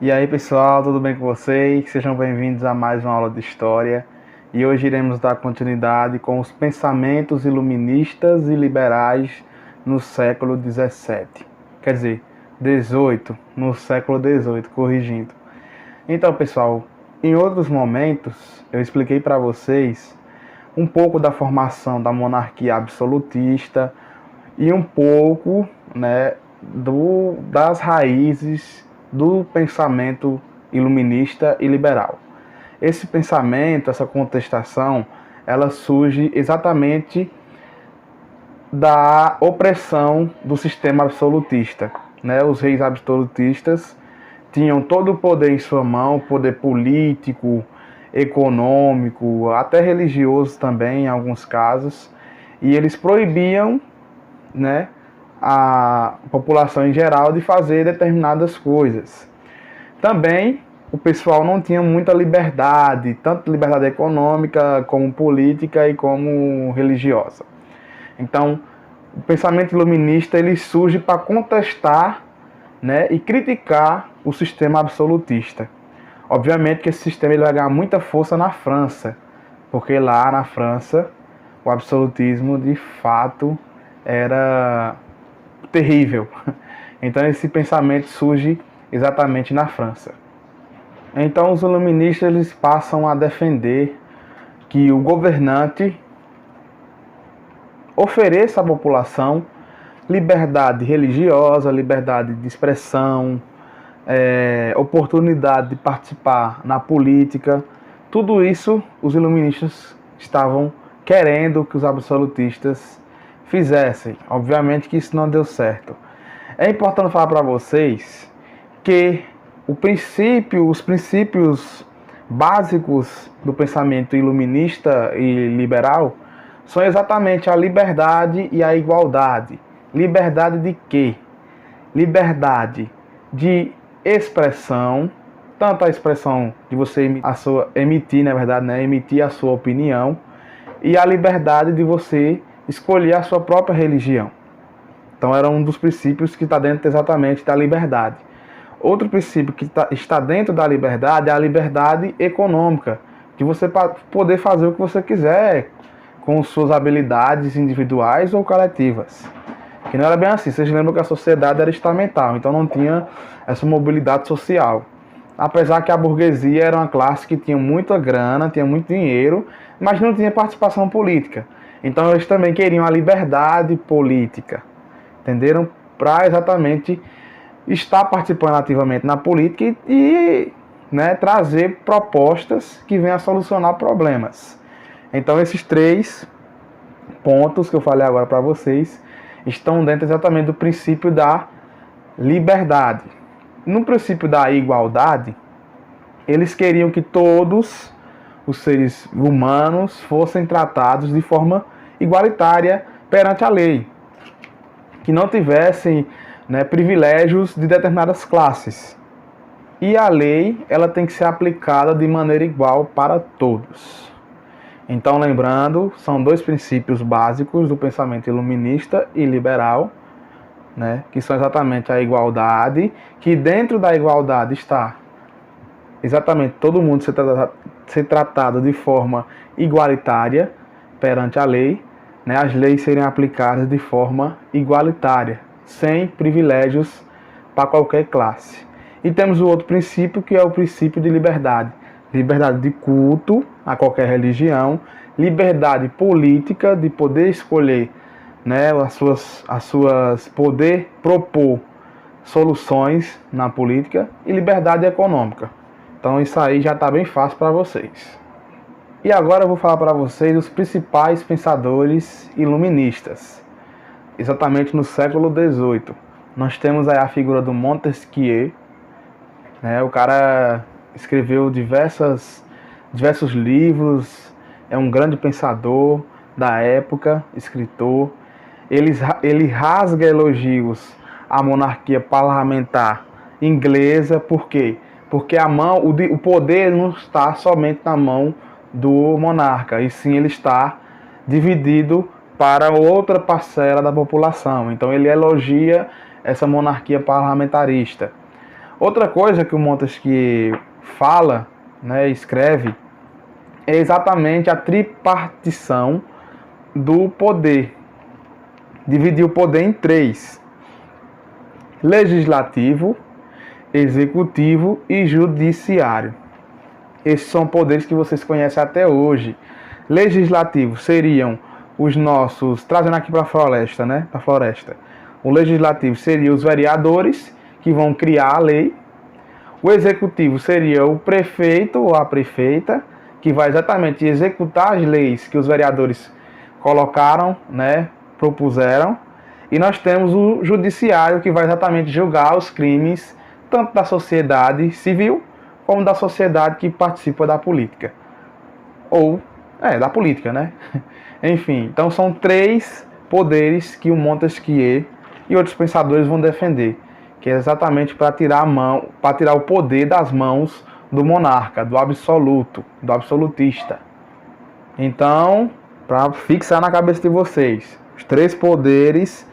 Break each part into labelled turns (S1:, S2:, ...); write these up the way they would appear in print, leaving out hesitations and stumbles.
S1: E aí pessoal, tudo bem com vocês? Sejam bem-vindos a mais uma aula de História. E hoje iremos dar continuidade com os pensamentos iluministas e liberais no século XVII. Quer dizer, XVIII, no século XVIII, corrigindo. Então pessoal, em outros momentos eu expliquei para vocês um pouco da formação da monarquia absolutista e um pouco, das raízes do pensamento iluminista e liberal. Esse pensamento, essa contestação, ela surge exatamente da opressão do sistema absolutista. Os reis absolutistas tinham todo o poder em sua mão, poder político, econômico, até religioso também em alguns casos, e eles proibiam, a população em geral de fazer determinadas coisas. Também o pessoal não tinha muita liberdade, tanto liberdade econômica como política e como religiosa. Então, o pensamento iluminista ele surge para contestar, e criticar o sistema absolutista. Obviamente que esse sistema ele vai ganhar muita força na França, porque lá na França o absolutismo de fato era terrível. Então esse pensamento surge exatamente na França. Então os iluministas eles passam a defender que o governante ofereça à população liberdade religiosa, liberdade de expressão, oportunidade de participar na política. Tudo isso os iluministas estavam querendo que os absolutistas fizessem. Obviamente que isso não deu certo. É importante falar para vocês que os princípios básicos do pensamento iluminista e liberal são exatamente a liberdade e a igualdade. Liberdade de quê? Liberdade de expressão, tanto a expressão de você emitir, na verdade, emitir a sua opinião, e a liberdade de você escolher a sua própria religião. Então era um dos princípios que está dentro exatamente da liberdade. Outro princípio que está dentro da liberdade é a liberdade econômica, de você poder fazer o que você quiser com suas habilidades individuais ou coletivas. Que não era bem assim. Vocês lembram que a sociedade era estamental, então não tinha essa mobilidade social. Apesar que a burguesia era uma classe que tinha muita grana, tinha muito dinheiro, mas não tinha participação política. Então eles também queriam a liberdade política, entenderam? Para exatamente estar participando ativamente na política e trazer propostas que venham a solucionar problemas. Então esses 3 pontos que eu falei agora para vocês estão dentro exatamente do princípio da liberdade. No princípio da igualdade, eles queriam que todos os seres humanos fossem tratados de forma igualitária perante a lei, que não tivessem privilégios de determinadas classes. E a lei ela tem que ser aplicada de maneira igual para todos. Então, lembrando, são 2 princípios básicos do pensamento iluminista e liberal, que são exatamente a igualdade, que dentro da igualdade está exatamente todo mundo ser tratado de forma igualitária perante a lei, as leis serem aplicadas de forma igualitária, sem privilégios para qualquer classe. E temos o outro princípio, que é o princípio de liberdade. Liberdade de culto a qualquer religião, liberdade política de poder escolher, poder propor soluções na política, e liberdade econômica. Então isso aí já está bem fácil para vocês. E agora eu vou falar para vocês os principais pensadores iluministas, exatamente no século XVIII. Nós temos aí a figura do Montesquieu, o cara escreveu diversos livros, é um grande pensador da época, escritor. Ele rasga elogios à monarquia parlamentar inglesa. Por quê? Porque o poder não está somente na mão do monarca, e sim ele está dividido para outra parcela da população. Então ele elogia essa monarquia parlamentarista. Outra coisa que o Montesquieu fala, né, escreve, é exatamente a tripartição do poder. Dividir o poder em três: legislativo, executivo e judiciário. Esses são poderes que vocês conhecem até hoje. Legislativo seriam os nossos, trazendo aqui para a floresta, né? Para a floresta. O legislativo seria os vereadores que vão criar a lei. O executivo seria o prefeito ou a prefeita que vai exatamente executar as leis que os vereadores colocaram, né? Propuseram. E nós temos o judiciário que vai exatamente julgar os crimes tanto da sociedade civil como da sociedade que participa da política. Da política, né? Enfim, então são três poderes que o Montesquieu e outros pensadores vão defender, que é exatamente para tirar o poder das mãos do monarca, do absoluto, do absolutista. Então, para fixar na cabeça de vocês, os três poderes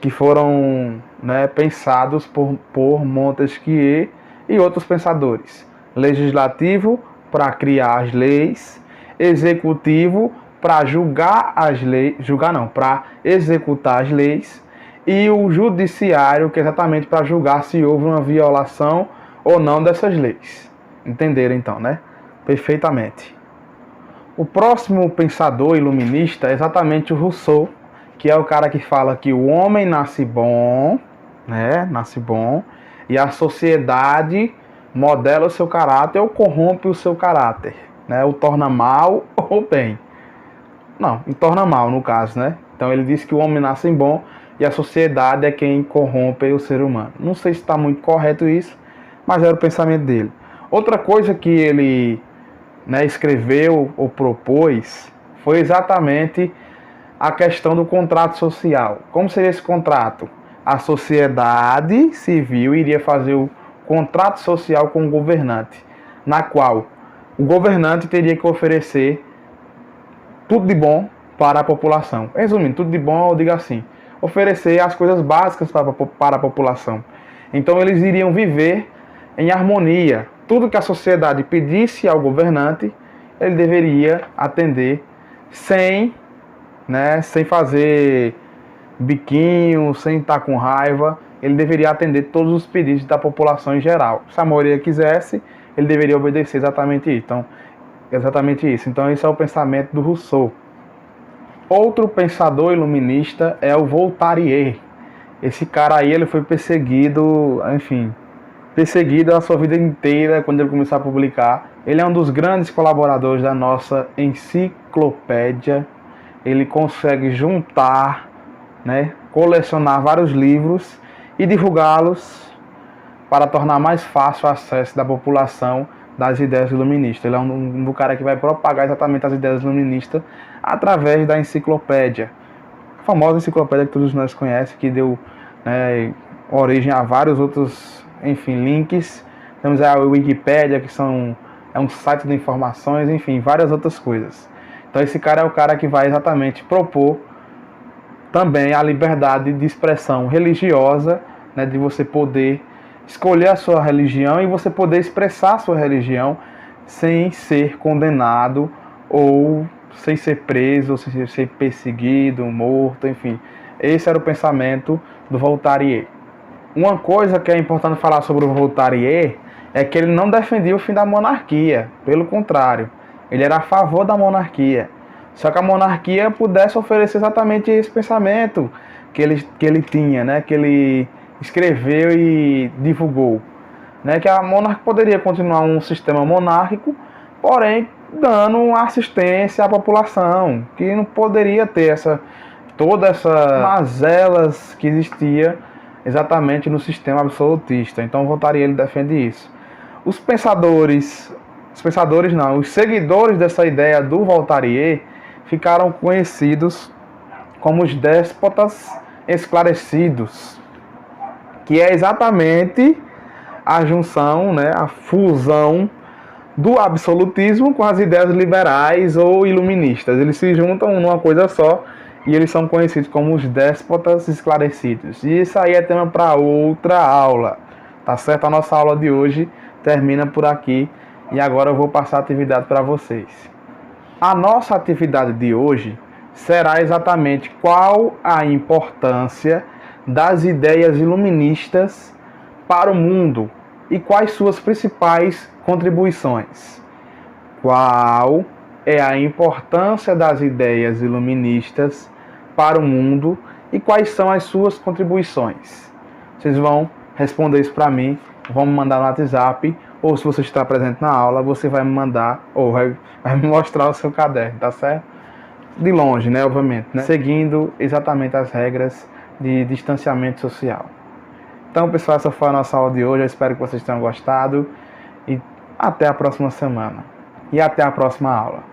S1: que foram, né, pensados por Montesquieu e outros pensadores: legislativo para criar as leis, executivo para julgar as leis, para executar as leis, e o judiciário, que é exatamente para julgar se houve uma violação ou não dessas leis. Entenderam então, né? Perfeitamente. O próximo pensador iluminista é exatamente o Rousseau, que é o cara que fala que o homem nasce bom, né? Nasce bom, e a sociedade modela o seu caráter ou corrompe o seu caráter, né? O torna mal ou bem. Não, e torna mal no caso, né? Então ele diz que o homem nasce bom e a sociedade é quem corrompe o ser humano. Não sei se está muito correto isso, mas era o pensamento dele. Outra coisa que ele, né, escreveu ou propôs foi exatamente a questão do contrato social. Como seria esse contrato? A sociedade civil iria fazer o contrato social com o governante, na qual o governante teria que oferecer tudo de bom para a população. Resumindo, tudo de bom, eu digo assim, oferecer as coisas básicas para a população. Então eles iriam viver em harmonia. Tudo que a sociedade pedisse ao governante, ele deveria atender sem fazer biquinho, sem estar com raiva. Ele deveria atender todos os pedidos da população em geral. Se a maioria quisesse, ele deveria obedecer exatamente isso. Então esse é o pensamento do Rousseau. Outro pensador iluminista é o Voltaire. Esse cara aí, ele foi perseguido a sua vida inteira quando ele começou a publicar. Ele é um dos grandes colaboradores da nossa enciclopédia. Ele consegue juntar, né, colecionar vários livros e divulgá-los para tornar mais fácil o acesso da população das ideias iluministas. Ele é um cara que vai propagar exatamente as ideias iluministas através da enciclopédia. A famosa enciclopédia que todos nós conhecem, que deu, né, origem a vários outros, links. Temos a Wikipédia, que é um site de informações, várias outras coisas. Então esse cara é o cara que vai exatamente propor também a liberdade de expressão religiosa, né, de você poder escolher a sua religião e você poder expressar a sua religião sem ser condenado ou sem ser preso, ou sem ser perseguido, morto, Esse era o pensamento do Voltaire. Uma coisa que é importante falar sobre o Voltaire é que ele não defendia o fim da monarquia, pelo contrário, ele era a favor da monarquia. Só que a monarquia pudesse oferecer exatamente esse pensamento que ele tinha, né, que ele escreveu e divulgou, né, que a monarquia poderia continuar um sistema monárquico, porém dando assistência à população, que não poderia ter toda essa mazelas que existia exatamente no sistema absolutista. Então Voltaire, ele defende isso. Os seguidores dessa ideia do Voltaire ficaram conhecidos como os déspotas esclarecidos, que é exatamente a junção, né, a fusão do absolutismo com as ideias liberais ou iluministas. Eles se juntam numa coisa só e eles são conhecidos como os déspotas esclarecidos. E isso aí é tema para outra aula, Tá certo? A nossa aula de hoje termina por aqui e agora eu vou passar a atividade para vocês. A nossa atividade de hoje será exatamente qual a importância das ideias iluministas para o mundo e quais suas principais contribuições. Qual é a importância das ideias iluministas para o mundo e quais são as suas contribuições? Vocês vão responder isso para mim, vão me mandar no WhatsApp, ou se você está presente na aula, você vai me mandar, ou vai me mostrar o seu caderno, tá certo? De longe, né, obviamente, né? Seguindo exatamente as regras de distanciamento social. Então, pessoal, essa foi a nossa aula de hoje. Eu espero que vocês tenham gostado e até a próxima semana. E até a próxima aula.